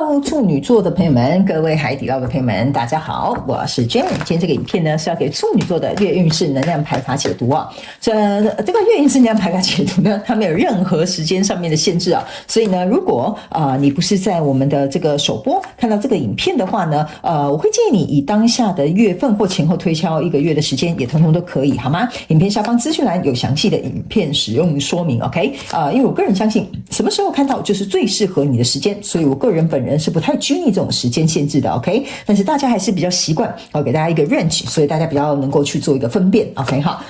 Hello， 处女座的朋友们，各位海底捞的朋友们，大家好，我是 Jane。今天这个影片呢是要给处女座的月运势能量牌卡解读啊。这个月运势能量牌卡解读呢，它没有任何时间上面的限制啊，所以呢，如果你不是在我们的这个首播看到这个影片的话呢，我会建议你以当下的月份或前后推敲1个月的时间，也通通都可以，好吗？影片下方资讯栏有详细的影片使用说明 ，OK？ 因为我个人相信，什么时候看到就是最适合你的时间，所以我个人本人是不太拘泥这种时间限制的 ，OK？ 但是大家还是比较习惯，给大家一个 range， 所以大家比较能够去做一个分辨 ，OK？ 好，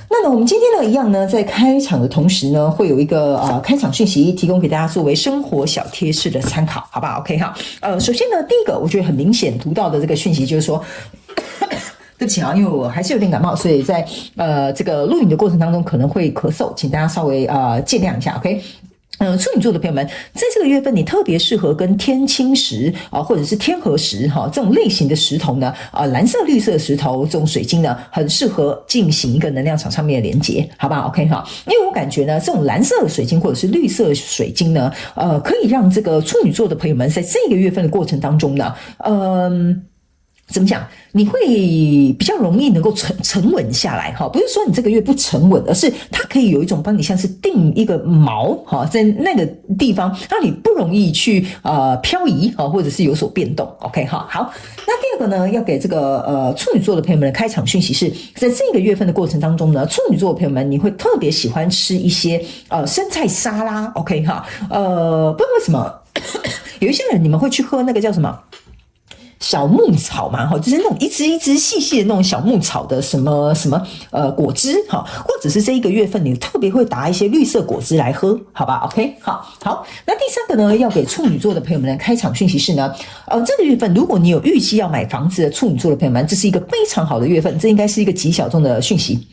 那呢，我们今天呢一样呢，在开场的同时呢，会有一个开场讯息提供给大家作为生活小贴士的参考，好不好 ？OK 哈，首先呢，第一个我觉得很明显读到的这个讯息就是说。对不起啊，因为我还是有点感冒，所以在这个录影的过程当中可能会咳嗽，请大家稍微见谅一下 ，OK？处女座的朋友们，在这个月份，你特别适合跟天青石或者是天河石这种类型的石头呢，蓝色、绿色的石头这种水晶呢，很适合进行一个能量场上面的连接，好不好 ？OK 哈，因为我感觉呢，这种蓝色的水晶或者是绿色的水晶呢，可以让这个处女座的朋友们在这个月份的过程当中呢，怎么讲？你会比较容易能够沉稳下来哈，不是说你这个月不沉稳，而是它可以有一种帮你像是定一个锚哈，在那个地方让你不容易去漂移哈，或者是有所变动。OK 哈，好，那第二个呢，要给这个处女座的朋友们的开场讯息是，在这个月份的过程当中呢，处女座的朋友们你会特别喜欢吃一些生菜沙拉。OK 哈，不知道为什么有一些人你们会去喝那个叫什么？小牧草嘛，就是那种一支细细的那种小牧草的什么果汁哈，或者是这一个月份你特别会打一些绿色果汁来喝，好吧 ？OK， 好，那第三个呢，要给处女座的朋友们的开场讯息是呢，这个月份如果你有预计要买房子的处女座的朋友们，这是一个非常好的月份，这应该是一个极小众的讯息。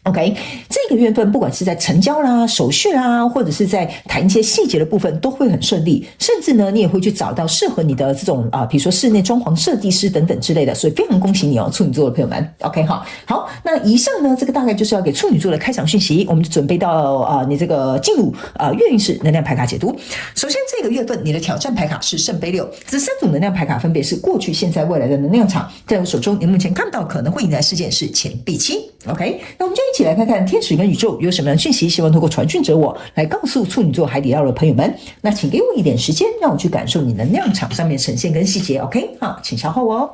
OK， 这个月份不管是在成交啦、手续啦，或者是在谈一些细节的部分，都会很顺利。甚至呢，你也会去找到适合你的这种比如说室内装潢设计师等等之类的。所以非常恭喜你哦，处女座的朋友们。OK 哈，好，那以上呢，这个大概就是要给处女座的开场讯息。我们就准备到你这个进入月运势能量牌卡解读。首先，这个月份你的挑战牌卡是圣杯6，这3组能量牌卡分别是过去、现在、未来的能量场。在我手中，你目前看到可能会引来事件是钱币7。OK， 那我们就一起来看看天使跟宇宙有什么样的讯息，希望透过传讯者我来告诉处女座海底捞的朋友们。那请给我一点时间，让我去感受你能量场上面呈现跟细节。OK， 好，请稍后哦。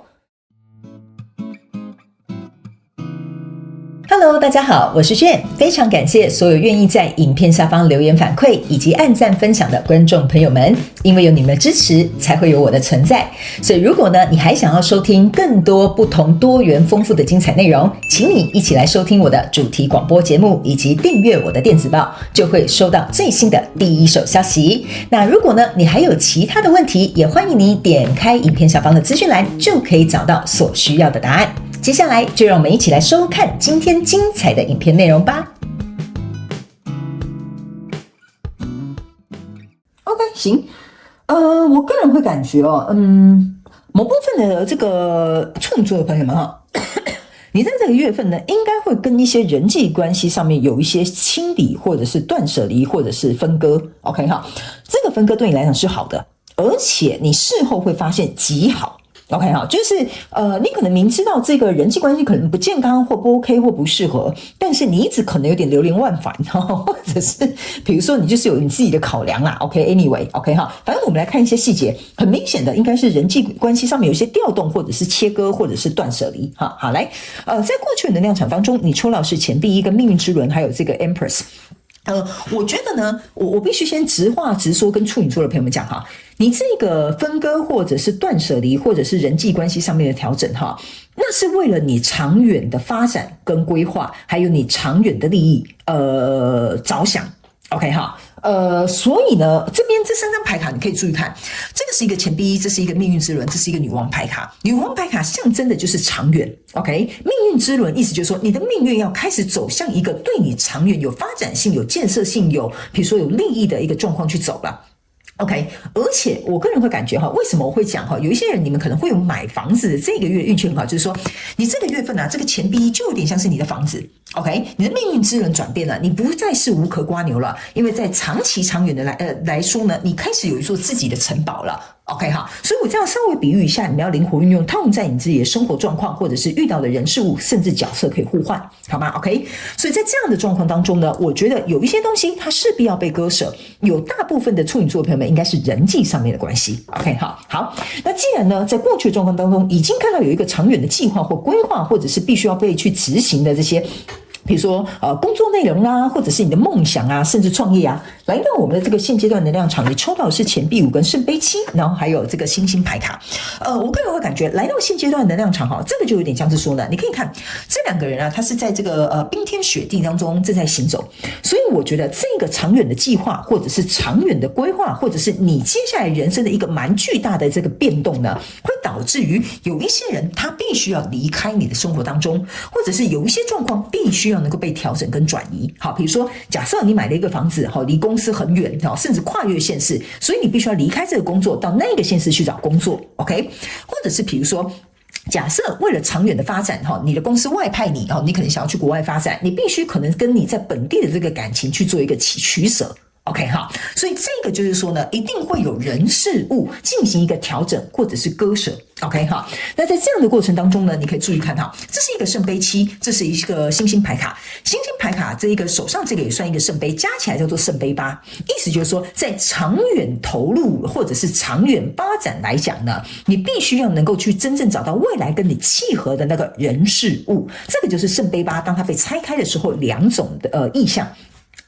Hello， 大家好，我是Jane，非常感谢所有愿意在影片下方留言反馈以及按赞分享的观众朋友们，因为有你们的支持，才会有我的存在。所以如果呢，你还想要收听更多不同多元丰富的精彩内容，请你一起来收听我的主题广播节目，以及订阅我的电子报，就会收到最新的第一手消息。那如果呢，你还有其他的问题，也欢迎你点开影片下方的资讯栏，就可以找到所需要的答案。接下来就让我们一起来收看今天精彩的影片内容吧。OK， 行，我个人会感觉某部分的这个处女座的朋友们你在这个月份呢，应该会跟一些人际关系上面有一些清理，或者是断舍离，或者是分割。OK 哈，这个分割对你来讲是好的，而且你事后会发现极好。OK 好，就是你可能明知道这个人际关系可能不健康或不 OK 或不适合，但是你一直可能有点流连忘返，或者是比如说你就是有你自己的考量啦。OK，anyway， OK 哈，反正我们来看一些细节，很明显的应该是人际关系上面有一些调动，或者是切割，或者是断舍离。好来，在过去的能量场当中，你抽到是钱币1跟命运之轮，还有这个 Empress。我觉得呢，我必须先直话直说跟处女座的朋友们讲哈，你这个分割或者是断舍离，或者是人际关系上面的调整哈，那是为了你长远的发展跟规划，还有你长远的利益着想。OK 哈，所以呢，这边这3张牌卡你可以注意看，这个是一个钱币1，这是一个命运之轮，这是一个女王牌卡。女王牌卡象征的就是长远 ，OK？ 命运之轮意思就是说，你的命运要开始走向一个对你长远有发展性、有建设性、有比如说有利益的一个状况去走了。OK， 而且我个人会感觉为什么我会讲有一些人你们可能会有买房子的这个月运气很好，就是说你这个月份这个钱币就有点像是你的房子。OK， 你的命运之轮转变了，你不再是无壳瓜牛了，因为在长期长远的来说呢，你开始有一座自己的城堡了。OK 好，所以我这样稍微比喻一下，你们要灵活运用，套用在你自己的生活状况，或者是遇到的人事物，甚至角色可以互换，好吗 ？OK， 所以在这样的状况当中呢，我觉得有一些东西它势必要被割舍，有大部分的处女座朋友们应该是人际上面的关系。OK， 好，那既然呢，在过去的状况当中已经看到有一个长远的计划或规划，或者是必须要被去执行的这些。比如说工作内容啊，或者是你的梦想啊，甚至创业啊，来到我们的这个现阶段能量场，你抽到的是钱币5跟圣杯7，然后还有这个星星牌卡。我个人会感觉来到现阶段能量场哈，这个就有点像是说呢，你可以看这两个人啊，他是在这个冰天雪地当中正在行走，所以我觉得这个长远的计划，或者是长远的规划，或者是你接下来人生的一个蛮巨大的这个变动呢，会导致于有一些人他必须要离开你的生活当中，或者是有一些状况必须要能够被调整跟转移。好，比如说假设你买了一个房子，离公司很远，甚至跨越县市，所以你必须要离开这个工作，到那个县市去找工作 OK， 或者是比如说假设为了长远的发展，你的公司外派你，你可能想要去国外发展，你必须可能跟你在本地的这个感情去做一个取舍。OK 哈，所以这个就是说呢，一定会有人事物进行一个调整或者是割舍。OK 哈，那在这样的过程当中呢，你可以注意看哈，这是一个圣杯7，这是一个星星牌卡，星星牌卡这一个手上这个也算一个圣杯，加起来叫做圣杯8，意思就是说，在长远投入或者是长远发展来讲呢，你必须要能够去真正找到未来跟你契合的那个人事物，这个就是圣杯8，当它被拆开的时候两种的意象。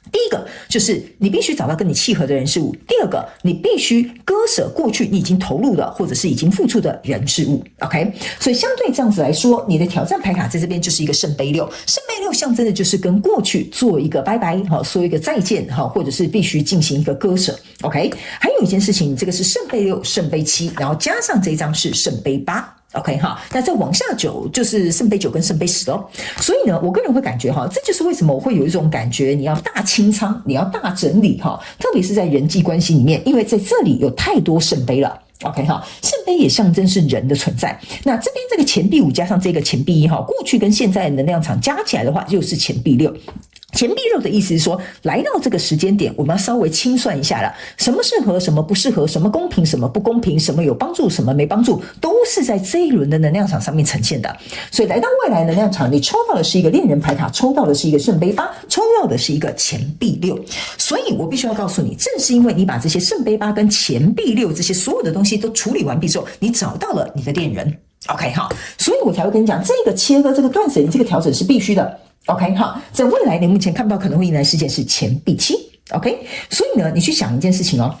第一个就是你必须找到跟你契合的人事物，第二个你必须割舍过去你已经投入的或者是已经付出的人事物 OK， 所以相对这样子来说，你的挑战牌卡在这边就是一个圣杯6，圣杯6象征的就是跟过去做一个拜拜，说一个再见，或者是必须进行一个割舍 OK， 还有一件事情，这个是圣杯6圣杯7，然后加上这一张是圣杯8OK 哈，那再往下9就是圣杯9跟圣杯10哦。所以呢，我个人会感觉哈，这就是为什么我会有一种感觉，你要大清仓，你要大整理哈，特别是在人际关系里面，因为在这里有太多圣杯了。OK 哈，圣杯也象征是人的存在。那这边这个钱币5加上这个钱币1哈，过去跟现在的能量场加起来的话，就是钱币6。钱币6的意思是说，来到这个时间点，我们要稍微清算一下了，什么适合，什么不适合，什么公平，什么不公平，什么有帮助，什么没帮助，都是在这一轮的能量场上面呈现的。所以来到未来能量场，你抽到的是一个恋人牌卡，抽到的是一个圣杯8，抽到的是一个钱币6。所以我必须要告诉你，正是因为你把这些圣杯8跟钱币6这些所有的东西都处理完毕之后，你找到了你的恋人。OK 好，所以我才会跟你讲，这个切割，这个断舍离，这个调整是必须的。OK 好，在未来你目前看不到可能会迎来事件是钱币7 OK， 所以呢，你去想一件事情哦。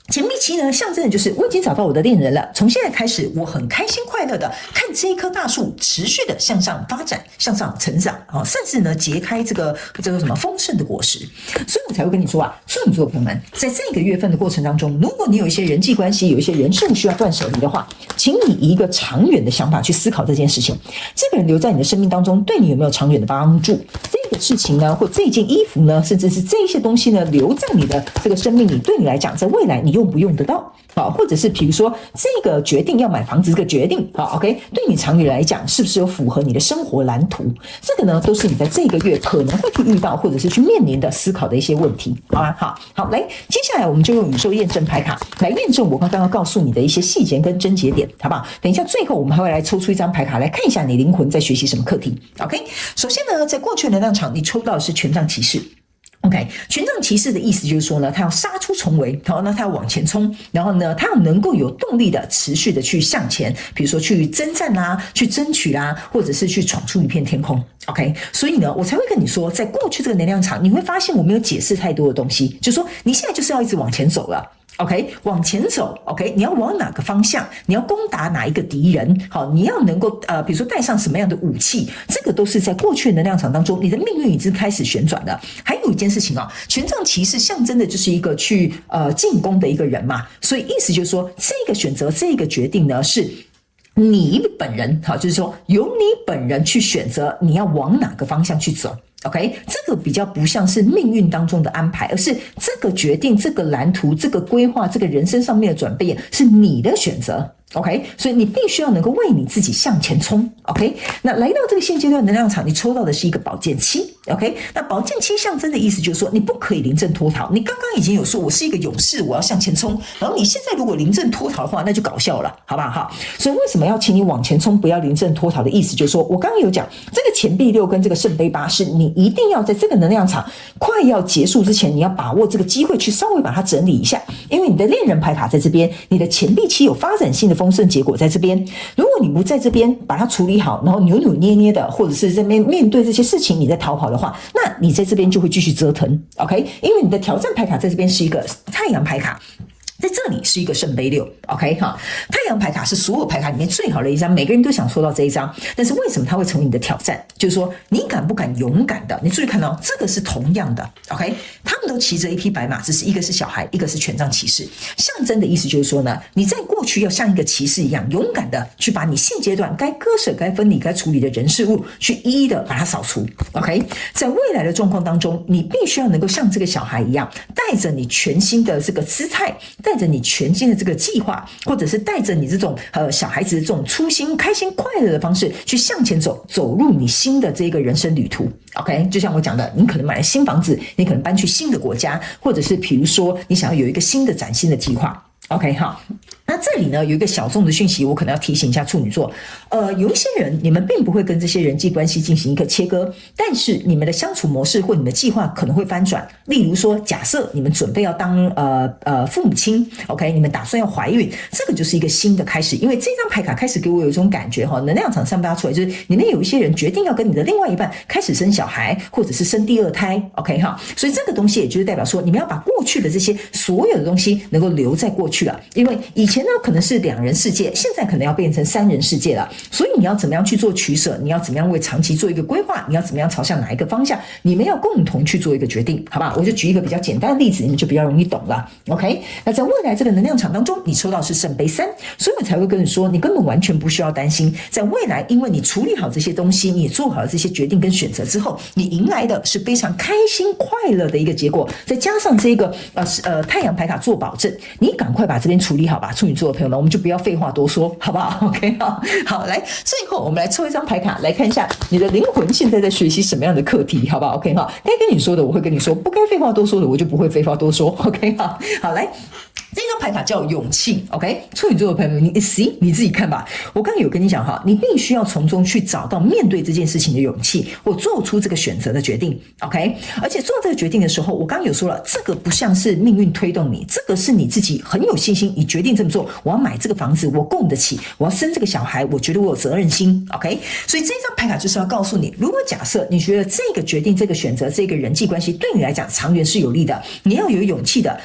钱币7呢，象征的就是我已经找到我的恋人了。从现在开始，我很开心快乐的看这一棵大树持续的向上发展、向上成长啊，甚至呢结开这个什么丰盛的果实。所以我才会跟你说啊，处女座朋友们，在这个月份的过程当中，如果你有一些人际关系、有一些人事物需要断舍离的话，请你以一个长远的想法去思考这件事情。这个人留在你的生命当中，对你有没有长远的帮助？这个事情呢，或这件衣服呢，甚至是这些东西呢，留在你的这个生命里，对你来讲，在未来你用不用得到？好，或者是比如说这个决定要买房子这个决定，好 OK， 对你长远来讲，是不是有符合你的生活蓝图？这个呢，都是你在这个月可能会去遇到，或者是去面临的思考的一些问题，好吧？好，来，接下来我们就用宇宙验证牌卡来验证我刚刚要告诉你的一些细节跟症结点，好不好？等一下最后我们还会来抽出一张牌卡来看一下你灵魂在学习什么课题。OK， 首先呢，在过去的能量场，你抽到的是权杖骑士。OK， 权杖骑士的意思就是说呢，他要杀出重围，然后呢，他要往前冲，然后呢，他要能够有动力的持续的去向前，比如说去征战啦，去争取啦，或者是去闯出一片天空。OK， 所以呢，我才会跟你说，在过去这个能量场，你会发现我没有解释太多的东西，就是说你现在就是要一直往前走了。OK， 往前走 OK， 你要往哪个方向，你要攻打哪一个敌人，好，你要能够比如说带上什么样的武器，这个都是在过去的能量场当中，你的命运已经开始旋转了。还有一件事情啊，权杖骑士象征的就是一个去进攻的一个人嘛，所以意思就是说，这个选择，这个决定呢是你本人，好，就是说由你本人去选择你要往哪个方向去走。OK， 这个比较不像是命运当中的安排，而是这个决定、这个蓝图、这个规划、这个人生上面的转变是你的选择。OK， 所以你必须要能够为你自己向前冲。OK， 那来到这个现阶段能量场，你抽到的是一个宝剑七。OK， 那宝剑七象征的意思就是说，你不可以临阵脱逃。你刚刚已经有说我是一个勇士，我要向前冲，然后你现在如果临阵脱逃的话，那就搞笑了，好不好？所以为什么要请你往前冲，不要临阵脱逃的意思，就是说我刚刚有讲，这个钱币六跟这个圣杯八是你一定要在这个能量场快要结束之前，你要把握这个机会去稍微把它整理一下，因为你的恋人牌卡在这边，你的钱币七有发展性的丰盛结果在这边。如果你不在这边把它处理好，然后扭扭捏捏的，或者是在面对这些事情你在逃跑的话，那你在这边就会继续折腾。 OK， 因为你的挑战牌卡在这边是一个太阳牌卡，在这里是一个圣杯六。 OK 哈，太阳牌卡是所有牌卡里面最好的一张，每个人都想抽到这一张，但是为什么它会成为你的挑战？就是说你敢不敢勇敢的，你注意看到这个是同样的。 OK， 他们都骑着一匹白马，只是一个是小孩，一个是权杖骑士，象征的意思就是说呢，你在过去要像一个骑士一样勇敢的去把你现阶段该割舍、该分离、该处理的人事物去一一的把它扫除。 OK， 在未来的状况当中，你必须要能够像这个小孩一样，带着你全新的这个姿态，带着你全新的这个计划，或者是带着你这种小孩子的这种初心、开心、快乐的方式去向前走，走入你新的这个人生旅途。 OK， 就像我讲的，你可能买了新房子，你可能搬去新的国家，或者是比如说你想要有一个新的崭新的计划。 OK 好，那这里呢有一个小众的讯息，我可能要提醒一下处女座，有一些人你们并不会跟这些人际关系进行一个切割，但是你们的相处模式或你们的计划可能会翻转。例如说，假设你们准备要当父母亲 ，OK， 你们打算要怀孕，这个就是一个新的开始。因为这张牌卡开始给我有一种感觉哈，能量场上发出来就是你们有一些人决定要跟你的另外一半开始生小孩，或者是生第二胎 ，OK 哈，所以这个东西也就是代表说，你们要把过去的这些所有的东西能够留在过去了。因为以前呢可能是两人世界，现在可能要变成三人世界了，所以你要怎么样去做取舍，你要怎么样为长期做一个规划，你要怎么样朝向哪一个方向，你们要共同去做一个决定，好吧？我就举一个比较简单的例子，你们就比较容易懂了。 OK， 那在未来这个能量场当中，你抽到是圣杯三，所以我才会跟你说，你根本完全不需要担心，在未来因为你处理好这些东西，你也做好了这些决定跟选择之后，你迎来的是非常开心快乐的一个结果，再加上这个太阳牌卡做保证，你赶快把这边处理好吧，处女座的朋友们，我们就不要废话多说，好不好 ？OK， 好，来，最后我们来抽一张牌卡，来看一下你的灵魂现在在学习什么样的课题，好不好 ？OK 哈，该跟你说的我会跟你说，不该废话多说的我就不会废话多说。OK 哈，好来。这张牌卡叫勇气 ，OK， 处女座的朋友们，你自己看吧。我刚刚有跟你讲哈，你必须要从中去找到面对这件事情的勇气，或做出这个选择的决定 ，OK。而且做这个决定的时候，我刚刚有说了，这个不像是命运推动你，这个是你自己很有信心，你决定这么做。我要买这个房子，我供得起；我要生这个小孩，我觉得我有责任心 ，OK。所以这张牌卡就是要告诉你，如果假设你觉得这个决定、这个选择、这个人际关系对你来讲长远是有利的，你要有勇气的。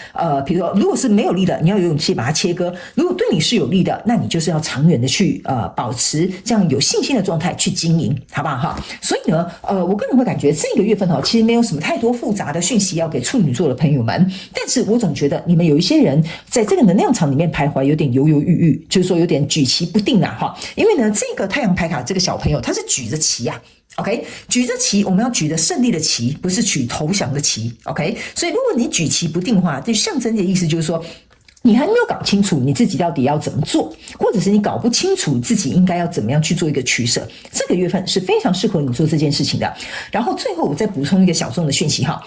比如说，如果是没有利的，你要有勇气把它切割；如果对你是有利的，那你就是要长远的去保持这样有信心的状态去经营，好不好哈？所以呢，我个人会感觉这个月份哈，其实没有什么太多复杂的讯息要给处女座的朋友们，但是我总觉得你们有一些人在这个能量场里面徘徊，有点犹犹豫豫，就是说有点举棋不定啊哈。因为呢，这个太阳牌卡这个小朋友他是举着棋啊。OK， 举着旗，我们要举着胜利的旗，不是举投降的旗。OK， 所以如果你举棋不定的话，这象征的意思就是说，你还没有搞清楚你自己到底要怎么做，或者是你搞不清楚自己应该要怎么样去做一个取舍。这个月份是非常适合你做这件事情的。然后最后我再补充一个小众的讯息哈，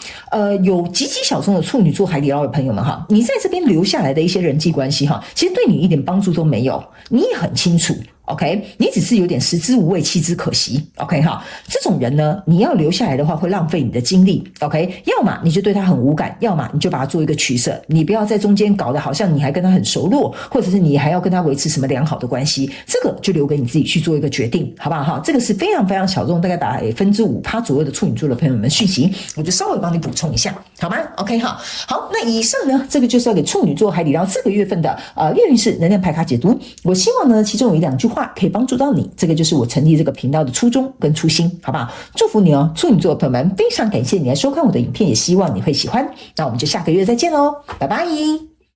有极小众的处女座海底捞的朋友们哈，你在这边留下来的一些人际关系哈，其实对你一点帮助都没有，你也很清楚。OK， 你只是有点食之无味，弃之可惜。OK 哈，这种人呢，你要留下来的话，会浪费你的精力。OK， 要么你就对他很无感，要么你就把他做一个取舍。你不要在中间搞得好像你还跟他很熟络，或者是你还要跟他维持什么良好的关系，这个就留给你自己去做一个决定，好不好哈？这个是非常非常小众，大概打5%左右的处女座的朋友们讯息，我就稍微帮你补充一下，好吗 ？OK 哈，好，那以上呢，这个就是要给处女座海底捞这个月份的月运势能量牌卡解读。我希望呢，其中有1-2句话可以帮助到你，这个就是我成立这个频道的初衷跟初心，好不好？祝福你哦，处女座的朋友们，非常感谢你来收看我的影片，也希望你会喜欢。那我们就下个月再见喽，拜拜。